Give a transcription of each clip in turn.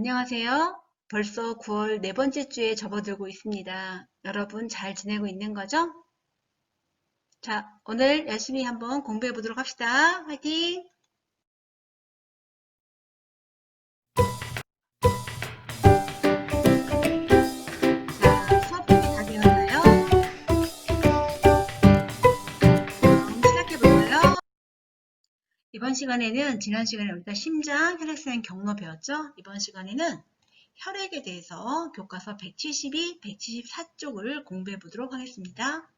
안녕하세요. 벌써 9월 네 번째 주에 접어들고 있습니다. 여러분 잘 지내고 있는 거죠? 자, 오늘 열심히 한번 공부해 보도록 합시다. 화이팅! 자, 수업 준비 다 되었나요? 그럼 시작해 볼까요? 이번 시간에는 지난 시간에 우리가 심장, 혈액순환 경로 배웠죠? 이번 시간에는 혈액에 대해서 교과서 172, 174쪽을 공부해 보도록 하겠습니다.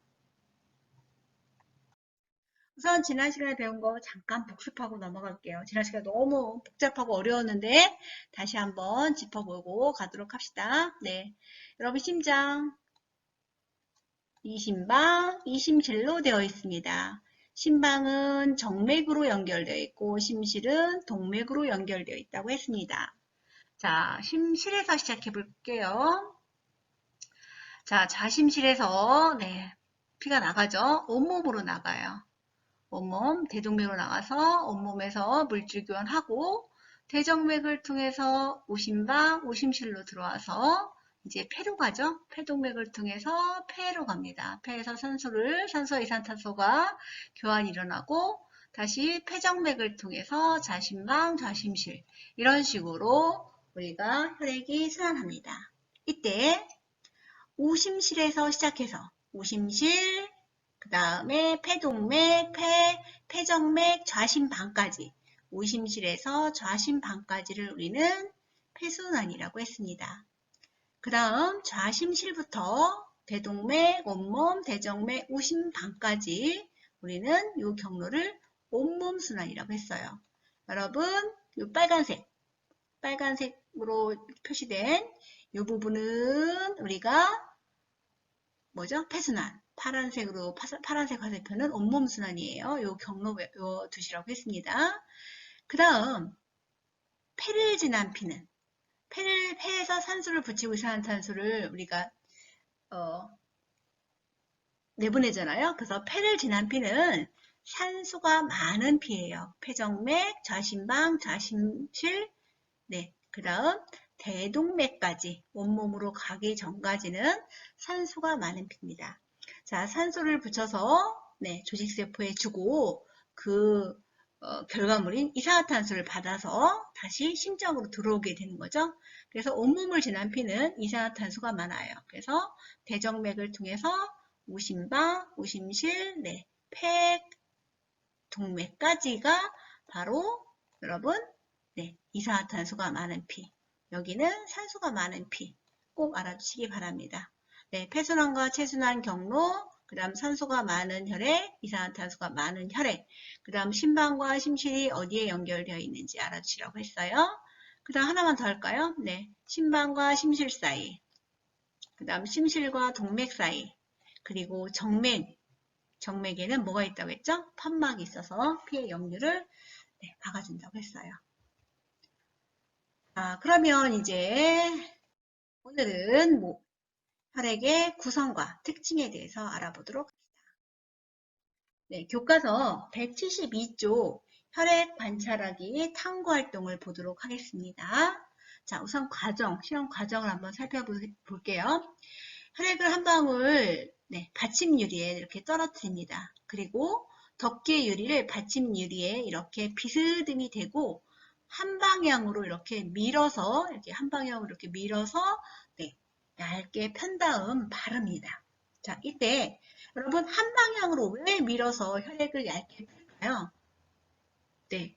우선 지난 시간에 배운 거 잠깐 복습하고 넘어갈게요. 지난 시간에 너무 복잡하고 어려웠는데 다시 한번 짚어보고 가도록 합시다. 네, 여러분 심장, 이심방, 이심실로 되어 있습니다. 심방은 정맥으로 연결되어 있고 심실은 동맥으로 연결되어 있다고 했습니다. 자, 심실에서 시작해 볼게요. 자, 자심실에서 네, 피가 나가죠. 온몸으로 나가요. 온몸, 대동맥으로 나가서 온몸에서 물질 교환하고 대정맥을 통해서 우심방, 우심실로 들어와서 이제 폐로 가죠. 폐동맥을 통해서 폐로 갑니다. 폐에서 산소, 이산탄소가 교환이 일어나고 다시 폐정맥을 통해서 자심방, 자심실 이런 식으로 우리가 혈액이 순환합니다. 이때 우심실에서 시작해서 우심실, 그 다음에 폐동맥, 폐정맥, 좌심방까지 우심실에서 좌심방까지를 우리는 폐순환이라고 했습니다. 그 다음 좌심실부터 대동맥, 온몸, 대정맥, 우심방까지 우리는 이 경로를 온몸순환이라고 했어요. 여러분 이 빨간색으로 표시된 이 부분은 우리가 뭐죠? 폐순환. 파란색 화살표는 온몸순환이에요. 요 경로 두시라고 했습니다. 그 다음 폐를 지난 피는 폐에서 산소를 붙이고 이산화탄소를 우리가 내보내잖아요. 그래서 폐를 지난 피는 산소가 많은 피예요. 폐정맥, 좌심방, 좌심실, 네, 그 다음 대동맥까지 온몸으로 가기 전까지는 산소가 많은 피입니다. 자, 산소를 붙여서 네, 조직세포에 주고 그 결과물인 이산화탄소를 받아서 다시 심장으로 들어오게 되는 거죠. 그래서 온몸을 지난 피는 이산화탄소가 많아요. 그래서 대정맥을 통해서 우심방, 우심실, 네, 폐, 동맥까지가 바로 여러분 네, 이산화탄소가 많은 피. 여기는 산소가 많은 피. 꼭 알아주시기 바랍니다. 네, 폐순환과 체순환 경로, 그 다음 산소가 많은 혈액, 이산화탄소가 많은 혈액, 그 다음 심방과 심실이 어디에 연결되어 있는지 알아주시라고 했어요. 그 다음 하나만 더 할까요? 네, 심방과 심실 사이, 그 다음 심실과 동맥 사이, 그리고 정맥에는 뭐가 있다고 했죠? 판막이 있어서 피의 역류를 네, 막아준다고 했어요. 자, 그러면 이제 오늘은 혈액의 구성과 특징에 대해서 알아보도록 합시다. 네, 교과서 172쪽 혈액 관찰하기 탐구 활동을 보도록 하겠습니다. 자, 우선 실험 과정을 한번 살펴볼게요. 혈액을 한 방울 받침 유리에 이렇게 떨어뜨립니다. 그리고 덮개 유리를 받침 유리에 이렇게 비스듬히 대고 한 방향으로 이렇게 밀어서 네, 얇게 편 다음 바릅니다. 자, 이때 여러분 한 방향으로 왜 밀어서 혈액을 얇게 펼까요? 네,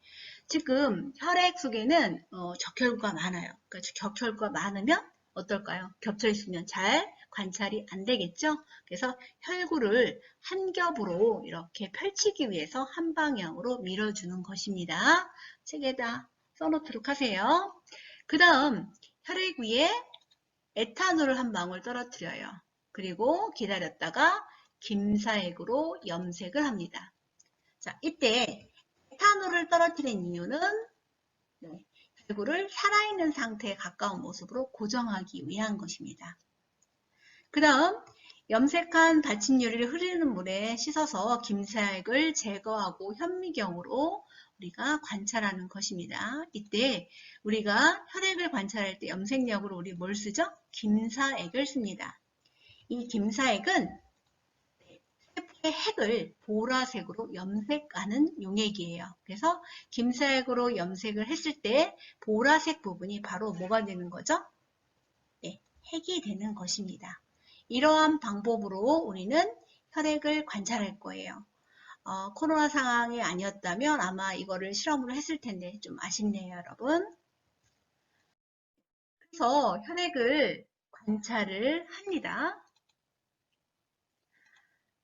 지금 혈액 속에는 적혈구가 많아요. 그러니까 적혈구가 많으면 어떨까요? 겹쳐 있으면 잘 관찰이 안 되겠죠? 그래서 혈구를 한 겹으로 이렇게 펼치기 위해서 한 방향으로 밀어주는 것입니다. 책에다 써놓도록 하세요. 그 다음 혈액 위에 에탄올을 한 방울 떨어뜨려요. 그리고 기다렸다가 김사액으로 염색을 합니다. 자, 이때 에탄올을 떨어뜨린 이유는 혈구를 살아있는 상태에 가까운 모습으로 고정하기 위한 것입니다. 그 다음 염색한 받침 유리를 흐르는 물에 씻어서 김사액을 제거하고 현미경으로 우리가 관찰하는 것입니다. 이때 우리가 혈액을 관찰할 때 염색약으로 우리 뭘 쓰죠? 김사액을 씁니다. 이 김사액은 세포의 핵을 보라색으로 염색하는 용액이에요. 그래서 김사액으로 염색을 했을 때 보라색 부분이 바로 뭐가 되는 거죠? 네, 핵이 되는 것입니다. 이러한 방법으로 우리는 혈액을 관찰할 거예요. 코로나 상황이 아니었다면 아마 이거를 실험으로 했을 텐데 좀 아쉽네요, 여러분. 그래서 혈액을 관찰을 합니다.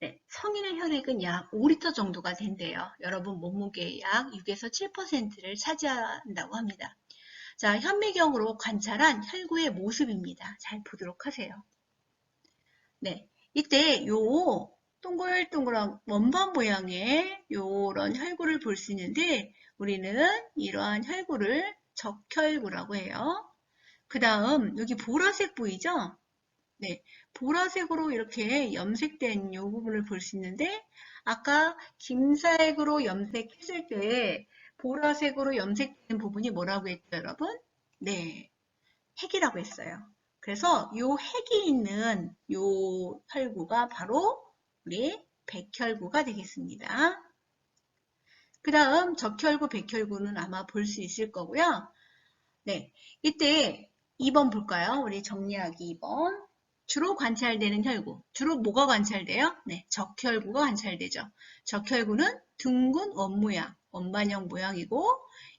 네, 성인의 혈액은 약 5리터 정도가 된대요. 여러분 몸무게의 약 6에서 7%를 차지한다고 합니다. 자, 현미경으로 관찰한 혈구의 모습입니다. 잘 보도록 하세요. 네, 이때 요 동글동글한 원반 모양의 요런 혈구를 볼 수 있는데 우리는 이러한 혈구를 적혈구라고 해요. 그 다음 여기 보라색 보이죠? 네, 보라색으로 이렇게 염색된 이 부분을 볼 수 있는데 아까 김사액으로 염색했을 때 보라색으로 염색된 부분이 뭐라고 했죠, 여러분? 네, 핵이라고 했어요. 그래서 이 핵이 있는 이 혈구가 바로 우리 백혈구가 되겠습니다. 그 다음 적혈구, 백혈구는 아마 볼 수 있을 거고요. 네, 이때 2번 볼까요? 우리 정리하기 2번. 주로 관찰되는 혈구. 주로 뭐가 관찰돼요? 네, 적혈구가 관찰되죠. 적혈구는 둥근 원 모양, 원반형 모양이고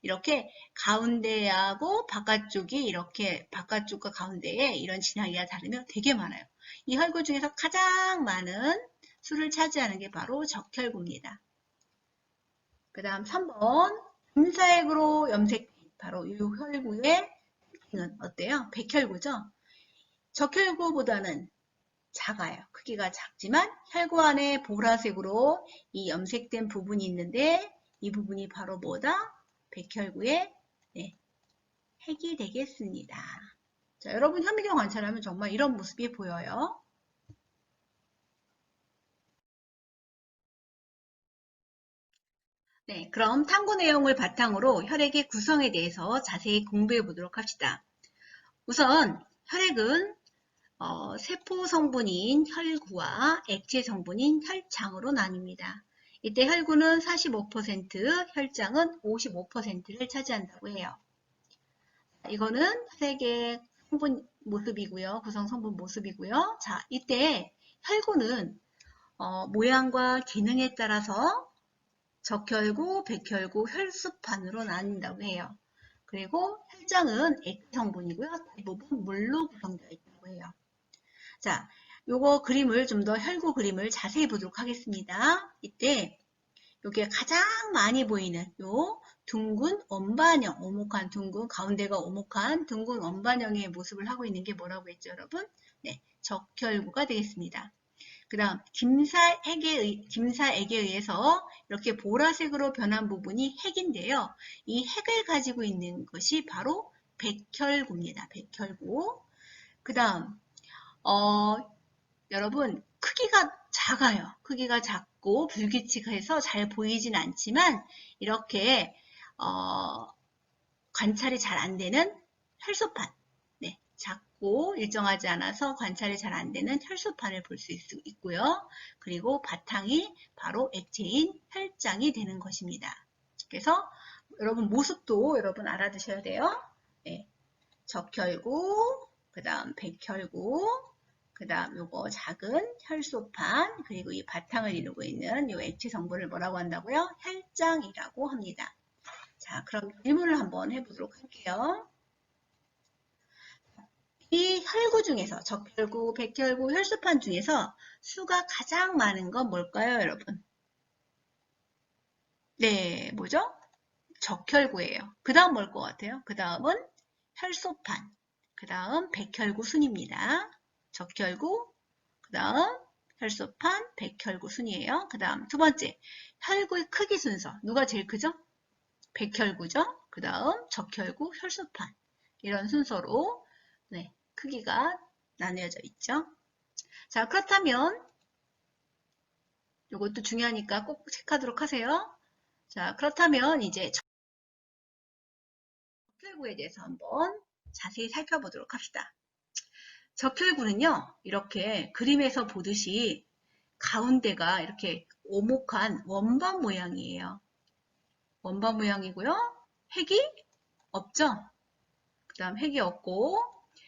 이렇게 가운데하고 바깥쪽이 이렇게 바깥쪽과 가운데에 이런 진하기가 다르면 되게 많아요. 이 혈구 중에서 가장 많은 수를 차지하는 게 바로 적혈구입니다. 그 다음 3번 금사액으로 염색 바로 이 혈구의 특징은 어때요? 백혈구죠? 적혈구보다는 작아요. 크기가 작지만 혈구 안에 보라색으로 이 염색된 부분이 있는데 이 부분이 바로 뭐다? 백혈구의 네, 핵이 되겠습니다. 자, 여러분 현미경 관찰하면 정말 이런 모습이 보여요. 네, 그럼 탐구 내용을 바탕으로 혈액의 구성에 대해서 자세히 공부해 보도록 합시다. 우선 혈액은 세포 성분인 혈구와 액체 성분인 혈장으로 나뉩니다. 이때 혈구는 45%, 혈장은 55%를 차지한다고 해요. 이거는 혈액의 성분 모습이고요. 구성 성분 모습이고요. 자, 이때 혈구는 모양과 기능에 따라서 적혈구, 백혈구, 혈수판으로 나뉜다고 해요. 그리고 혈장은 액체 성분이고요. 대부분 물로 구성되어 있다고 해요. 자, 요거 그림을 좀 더 혈구 그림을 자세히 보도록 하겠습니다. 이때 요게 가장 많이 보이는 요 둥근 원반형, 오목한 둥근, 가운데가 오목한 둥근 원반형의 모습을 하고 있는 게 뭐라고 했죠, 여러분? 네, 적혈구가 되겠습니다. 그 다음 김사액에 의해서 이렇게 보라색으로 변한 부분이 핵인데요. 이 핵을 가지고 있는 것이 바로 백혈구입니다. 백혈구. 그 다음 여러분 크기가 작아요. 크기가 작고 불규칙해서 잘 보이진 않지만 이렇게 관찰이 잘 안 되는 혈소판, 네, 작고 일정하지 않아서 관찰이 잘 안 되는 혈소판을 볼 수 있고요. 그리고 바탕이 바로 액체인 혈장이 되는 것입니다. 그래서 여러분 모습도 여러분 알아두셔야 돼요. 네, 적혈구, 그 다음 백혈구, 그 다음 요거 작은 혈소판, 그리고 이 바탕을 이루고 있는 요 액체 성분을 뭐라고 한다고요? 혈장이라고 합니다. 자, 그럼 질문을 한번 해보도록 할게요. 이 혈구 중에서 적혈구, 백혈구, 혈소판 중에서 수가 가장 많은 건 뭘까요, 여러분? 네, 뭐죠? 적혈구예요. 그 다음 뭘 것 같아요? 그 다음은 혈소판, 그 다음 백혈구 순입니다. 적혈구, 그 다음 혈소판, 백혈구 순이에요. 그 다음 두 번째, 혈구의 크기 순서. 누가 제일 크죠? 백혈구죠. 그 다음 적혈구, 혈소판. 이런 순서로 네, 크기가 나뉘어져 있죠. 자, 그렇다면 이것도 중요하니까 꼭 체크하도록 하세요. 자, 그렇다면 이제 적혈구에 대해서 한번 자세히 살펴보도록 합시다. 적혈구는요, 이렇게 그림에서 보듯이 가운데가 이렇게 오목한 원반 모양이에요. 원반 모양이고요. 핵이 없죠? 그 다음 핵이 없고,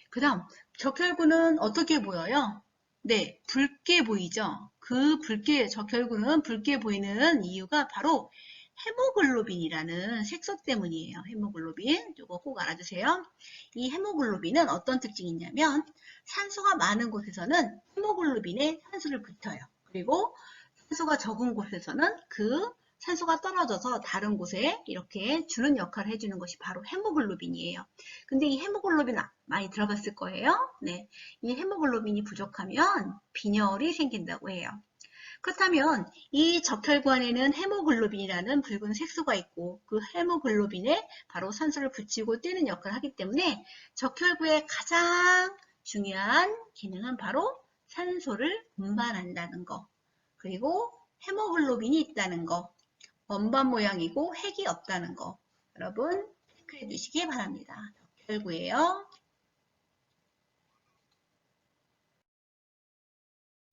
그 다음 적혈구는 어떻게 보여요? 네, 붉게 보이죠? 그 적혈구는 붉게 보이는 이유가 바로 헤모글로빈이라는 색소 때문이에요. 헤모글로빈. 이거 꼭 알아주세요. 이 헤모글로빈은 어떤 특징이 있냐면 산소가 많은 곳에서는 헤모글로빈에 산소를 붙여요. 그리고 산소가 적은 곳에서는 그 산소가 떨어져서 다른 곳에 이렇게 주는 역할을 해주는 것이 바로 헤모글로빈이에요. 근데 이 헤모글로빈 많이 들어봤을 거예요. 네, 이 헤모글로빈이 부족하면 빈혈이 생긴다고 해요. 그렇다면 이 적혈구 안에는 헤모글로빈이라는 붉은 색소가 있고 그 헤모글로빈에 바로 산소를 붙이고 떼는 역할을 하기 때문에 적혈구의 가장 중요한 기능은 바로 산소를 운반한다는 거. 그리고 헤모글로빈이 있다는 거. 원반 모양이고 핵이 없다는 거. 여러분 체크해 주시기 바랍니다. 적혈구예요.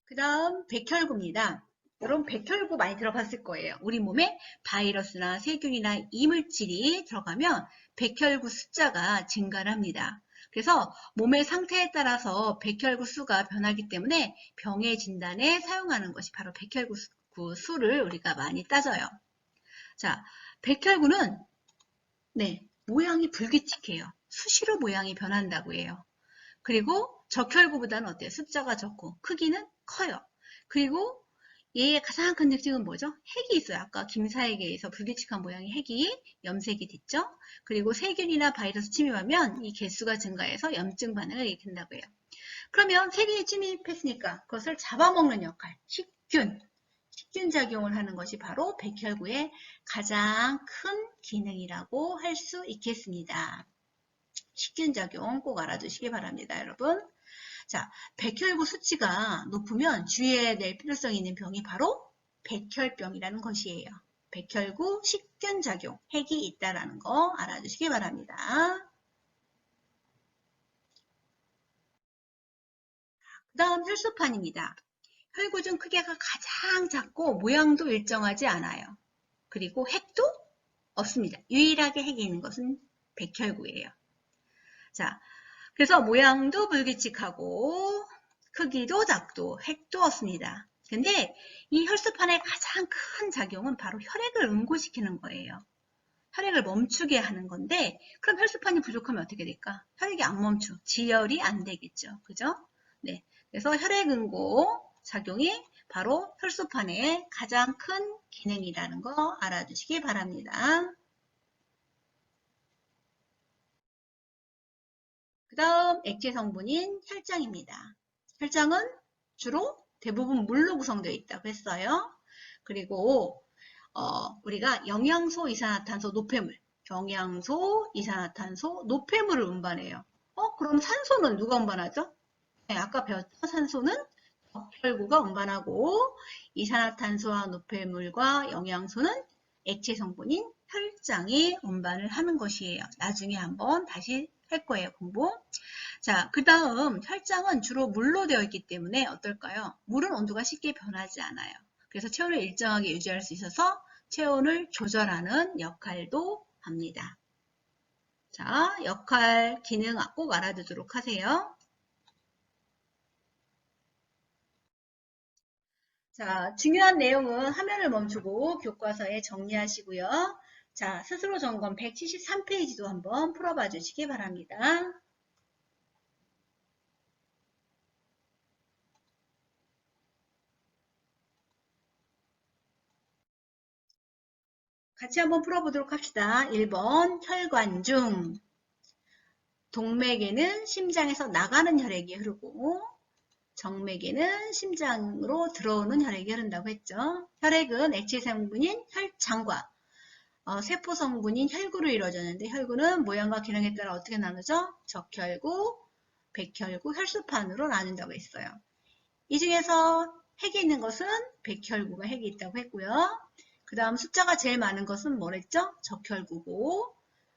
그 다음 백혈구입니다. 여러분 백혈구 많이 들어봤을 거예요. 우리 몸에 바이러스나 세균이나 이물질이 들어가면 백혈구 숫자가 증가를 합니다. 그래서 몸의 상태에 따라서 백혈구 수가 변하기 때문에 병의 진단에 사용하는 것이 바로 백혈구 수를 우리가 많이 따져요. 자, 백혈구는 네, 모양이 불규칙해요. 수시로 모양이 변한다고 해요. 그리고 적혈구보다는 어때요? 숫자가 적고 크기는 커요. 그리고 얘의 가장 큰 특징은 뭐죠? 핵이 있어요. 아까 김사에게에서 불규칙한 모양의 핵이 염색이 됐죠? 그리고 세균이나 바이러스 침입하면 이 개수가 증가해서 염증 반응을 일으킨다고 해요. 그러면 세균이 침입했으니까 그것을 잡아먹는 역할, 식균 작용을 하는 것이 바로 백혈구의 가장 큰 기능이라고 할 수 있겠습니다. 식균 작용 꼭 알아두시기 바랍니다, 여러분. 자, 백혈구 수치가 높으면 주의해야 될 필요성이 있는 병이 바로 백혈병이라는 것이에요. 백혈구 식균 작용, 핵이 있다는 거 알아두시기 바랍니다. 그 다음 혈소판입니다. 혈구 중 크기가 가장 작고 모양도 일정하지 않아요. 그리고 핵도 없습니다. 유일하게 핵이 있는 것은 백혈구예요. 자, 그래서 모양도 불규칙하고 크기도 작도 핵도 없습니다. 근데 이 혈소판의 가장 큰 작용은 바로 혈액을 응고시키는 거예요. 혈액을 멈추게 하는 건데 그럼 혈소판이 부족하면 어떻게 될까? 혈액이 안 멈춰. 지혈이 안 되겠죠. 그죠? 네. 그래서 혈액 응고 작용이 바로 혈소판의 가장 큰 기능이라는 거 알아두시기 바랍니다. 그 다음 액체 성분인 혈장입니다. 혈장은 주로 대부분 물로 구성되어 있다고 했어요. 그리고 우리가 영양소, 이산화탄소, 노폐물, 영양소, 이산화탄소, 노폐물을 운반해요. 그럼 산소는 누가 운반하죠? 네, 아까 배웠죠? 산소는 적혈구가 운반하고 이산화탄소와 노폐물과 영양소는 액체 성분인 혈장이 운반을 하는 것이에요. 나중에 한번 다시 할 거예요, 공부. 자, 그 다음 혈장은 주로 물로 되어 있기 때문에 어떨까요? 물은 온도가 쉽게 변하지 않아요. 그래서 체온을 일정하게 유지할 수 있어서 체온을 조절하는 역할도 합니다. 자, 역할, 기능 꼭 알아두도록 하세요. 자, 중요한 내용은 화면을 멈추고 교과서에 정리하시고요. 자, 스스로 점검 173페이지도 한번 풀어봐 주시기 바랍니다. 같이 한번 풀어보도록 합시다. 1번 혈관중 동맥에는 심장에서 나가는 혈액이 흐르고 정맥에는 심장으로 들어오는 혈액이 흐른다고 했죠. 혈액은 액체 성분인 혈장과 세포 성분인 혈구로 이루어졌는데 혈구는 모양과 기능에 따라 어떻게 나누죠? 적혈구, 백혈구, 혈소판으로 나눈다고 했어요. 이 중에서 핵이 있는 것은 백혈구가 핵이 있다고 했고요. 그 다음 숫자가 제일 많은 것은 뭐랬죠? 적혈구고,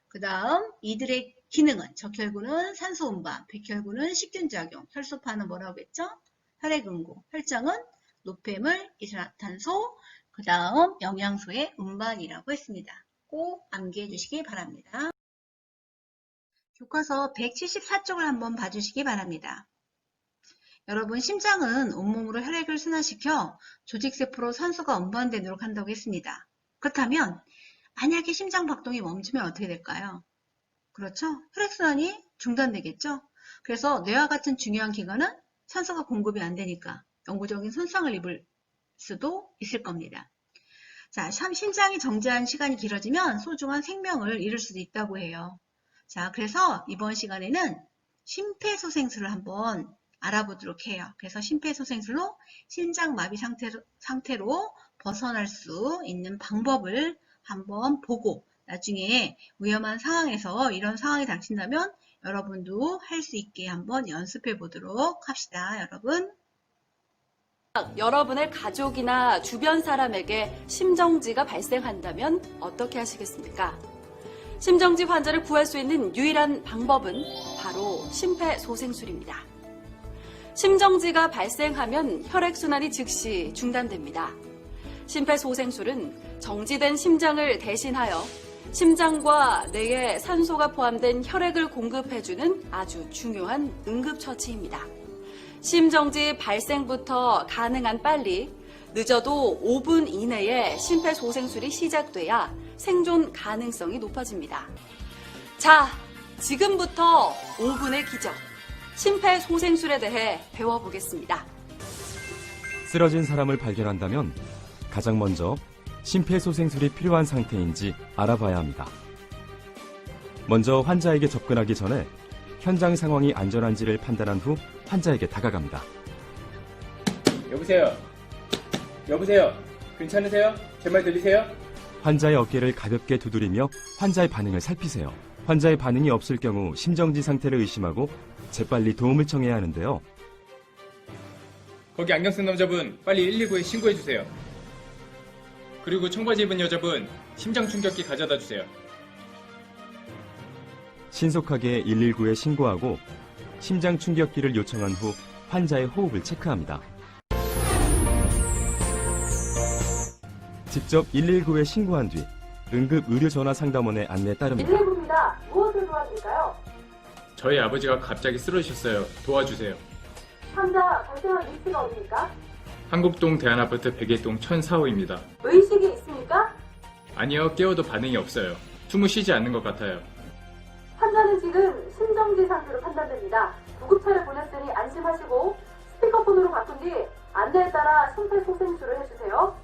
그 다음 이들의 기능은, 적혈구는 산소 운반, 백혈구는 식균작용, 혈소판은 뭐라고 했죠? 혈액응고, 혈장은 노폐물, 이산화탄소, 그 다음 영양소의 운반이라고 했습니다. 꼭 암기해 주시기 바랍니다. 교과서 174쪽을 한번 봐주시기 바랍니다. 여러분, 심장은 온몸으로 혈액을 순환시켜 조직세포로 산소가 운반되도록 한다고 했습니다. 그렇다면 만약에 심장 박동이 멈추면 어떻게 될까요? 그렇죠? 혈액순환이 중단되겠죠? 그래서 뇌와 같은 중요한 기관은 산소가 공급이 안 되니까 영구적인 손상을 입을 수도 있을 겁니다. 자, 심장이 정지한 시간이 길어지면 소중한 생명을 잃을 수도 있다고 해요. 자, 그래서 이번 시간에는 심폐소생술을 한번 알아보도록 해요. 그래서 심폐소생술로 심장마비 상태로 벗어날 수 있는 방법을 한번 보고 나중에 위험한 상황에서 이런 상황이 닥친다면 여러분도 할 수 있게 한번 연습해 보도록 합시다. 여러분의 가족이나 주변 사람에게 심정지가 발생한다면 어떻게 하시겠습니까? 심정지 환자를 구할 수 있는 유일한 방법은 바로 심폐소생술입니다. 심정지가 발생하면 혈액순환이 즉시 중단됩니다. 심폐소생술은 정지된 심장을 대신하여 심장과 뇌에 산소가 포함된 혈액을 공급해주는 아주 중요한 응급처치입니다. 심정지 발생부터 가능한 빨리, 늦어도 5분 이내에 심폐소생술이 시작돼야 생존 가능성이 높아집니다. 자, 지금부터 5분의 기적, 심폐소생술에 대해 배워보겠습니다. 쓰러진 사람을 발견한다면 가장 먼저 심폐소생술이 필요한 상태인지 알아봐야 합니다. 먼저 환자에게 접근하기 전에 현장 상황이 안전한지를 판단한 후 환자에게 다가갑니다. 여보세요? 여보세요? 괜찮으세요? 제 말 들리세요? 환자의 어깨를 가볍게 두드리며 환자의 반응을 살피세요. 환자의 반응이 없을 경우 심정지 상태를 의심하고 재빨리 도움을 청해야 하는데요. 거기 안경 쓴 남자분 빨리 119에 신고해주세요. 그리고 청바지 입은 여자분 심장 충격기 가져다 주세요. 신속하게 119에 신고하고 심장 충격기를 요청한 후 환자의 호흡을 체크합니다. 직접 119에 신고한 뒤 응급의료전화상담원의 안내에 따릅니다. 119입니다. 무엇을 도와드릴까요? 저희 아버지가 갑자기 쓰러지셨어요. 도와주세요. 환자 발생한 위치가 어디입니까? 한국동 대한아파트 백일동 1004호입니다. 의식이 있습니까? 아니요, 깨워도 반응이 없어요. 숨을 쉬지 않는 것 같아요. 환자는 지금 심정지 상태로 판단됩니다. 구급차를 보냈으니 안심하시고 스피커폰으로 바꾼 뒤 안내에 따라 심폐소생술을 해주세요.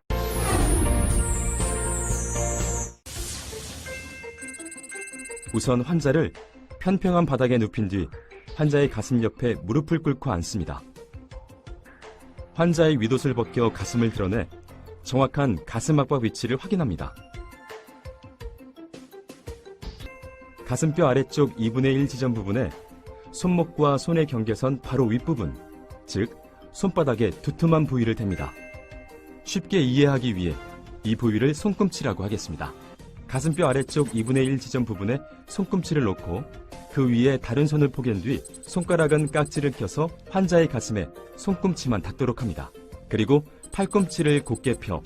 우선 환자를 편평한 바닥에 눕힌 뒤 환자의 가슴 옆에 무릎을 꿇고 앉습니다. 환자의 윗옷을 벗겨 가슴을 드러내 정확한 가슴 압박 위치를 확인합니다. 가슴뼈 아래쪽 2분의 1 지점 부분에 손목과 손의 경계선 바로 윗부분, 즉 손바닥에 두툼한 부위를 댑니다. 쉽게 이해하기 위해 이 부위를 손꿈치라고 하겠습니다. 가슴뼈 아래쪽 2분의 1 지점 부분에 손꿈치를 놓고 그 위에 다른 손을 포갠 뒤 손가락은 깍지를 껴서 환자의 가슴에 손꿈치만 닿도록 합니다. 그리고 팔꿈치를 곧게 펴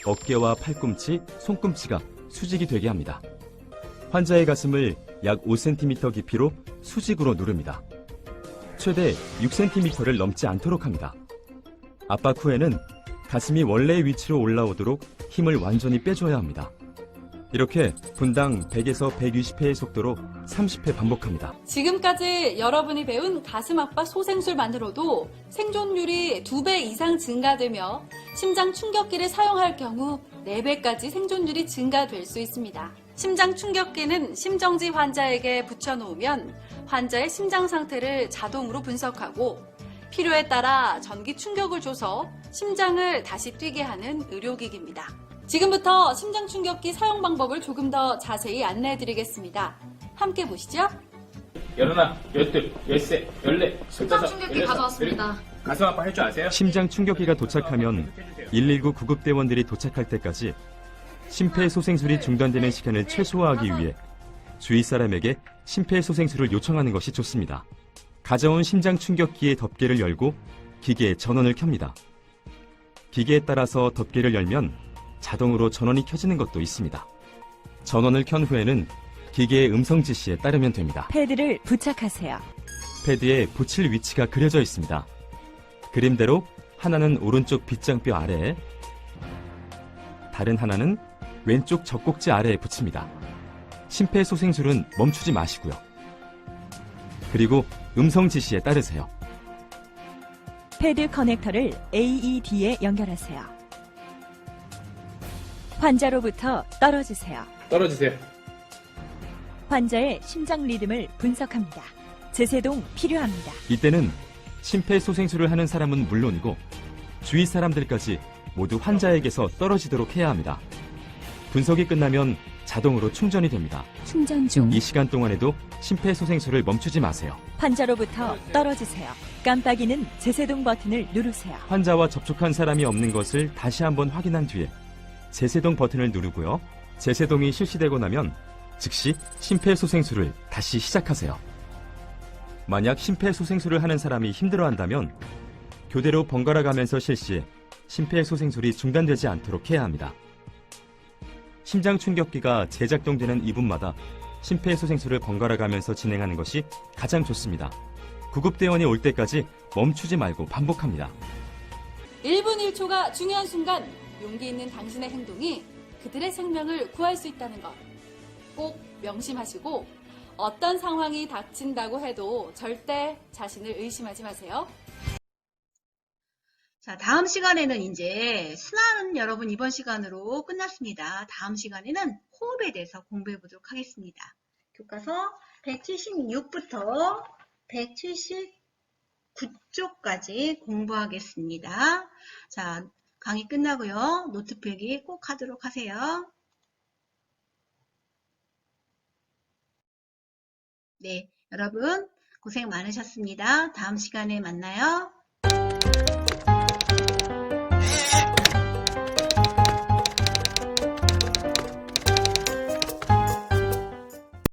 어깨와 팔꿈치, 손꿈치가 수직이 되게 합니다. 환자의 가슴을 약 5cm 깊이로 수직으로 누릅니다. 최대 6cm를 넘지 않도록 합니다. 압박 후에는 가슴이 원래의 위치로 올라오도록 힘을 완전히 빼줘야 합니다. 이렇게 분당 100에서 120회의 속도로 30회 반복합니다. 지금까지 여러분이 배운 가슴 압박 소생술만으로도 생존율이 2배 이상 증가되며 심장 충격기를 사용할 경우 4배까지 생존율이 증가될 수 있습니다. 심장 충격기는 심정지 환자에게 붙여놓으면 환자의 심장 상태를 자동으로 분석하고 필요에 따라 전기 충격을 줘서 심장을 다시 뛰게 하는 의료기기입니다. 지금부터 심장 충격기 사용 방법을 조금 더 자세히 안내해드리겠습니다. 함께 보시죠. 열하나, 열둘, 열세, 열네, 심장 충격기 가져왔습니다. 가슴 아파 할 줄 아세요? 심장 충격기가 도착하면 119 구급대원들이 도착할 때까지 심폐소생술이 중단되는 시간을 최소화하기 위해 주위 사람에게 심폐소생술을 요청하는 것이 좋습니다. 가져온 심장 충격기의 덮개를 열고 기계에 전원을 켭니다. 기계에 따라서 덮개를 열면 자동으로 전원이 켜지는 것도 있습니다. 전원을 켠 후에는 기계의 음성 지시에 따르면 됩니다. 패드를 부착하세요. 패드에 붙일 위치가 그려져 있습니다. 그림대로 하나는 오른쪽 빗장뼈 아래에, 다른 하나는 왼쪽 젖꼭지 아래에 붙입니다. 심폐소생술은 멈추지 마시고요. 그리고 음성 지시에 따르세요. 패드 커넥터를 AED에 연결하세요. 환자로부터 떨어지세요. 떨어지세요. 환자의 심장 리듬을 분석합니다. 제세동 필요합니다. 이때는 심폐소생술을 하는 사람은 물론이고 주위 사람들까지 모두 환자에게서 떨어지도록 해야 합니다. 분석이 끝나면 자동으로 충전이 됩니다. 충전 중. 이 시간 동안에도 심폐소생술을 멈추지 마세요. 환자로부터 떨어지세요. 깜빡이는 제세동 버튼을 누르세요. 환자와 접촉한 사람이 없는 것을 다시 한번 확인한 뒤에 제세동 버튼을 누르고요. 제세동이 실시되고 나면 즉시 심폐소생술을 다시 시작하세요. 만약 심폐소생술을 하는 사람이 힘들어한다면 교대로 번갈아 가면서 실시해 심폐소생술이 중단되지 않도록 해야 합니다. 심장 충격기가 재작동되는 2분마다 심폐소생술을 번갈아 가면서 진행하는 것이 가장 좋습니다. 구급대원이 올 때까지 멈추지 말고 반복합니다. 1분 1초가 중요한 순간 용기 있는 당신의 행동이 그들의 생명을 구할 수 있다는 것 꼭 명심하시고 어떤 상황이 닥친다고 해도 절대 자신을 의심하지 마세요. 자, 다음 시간에는 이제 순환은 여러분 이번 시간으로 끝났습니다. 다음 시간에는 호흡에 대해서 공부해 보도록 하겠습니다. 교과서 176부터 179쪽까지 공부하겠습니다. 자, 강의 끝나고요. 노트 필기 꼭 하도록 하세요. 네, 여러분 고생 많으셨습니다. 다음 시간에 만나요.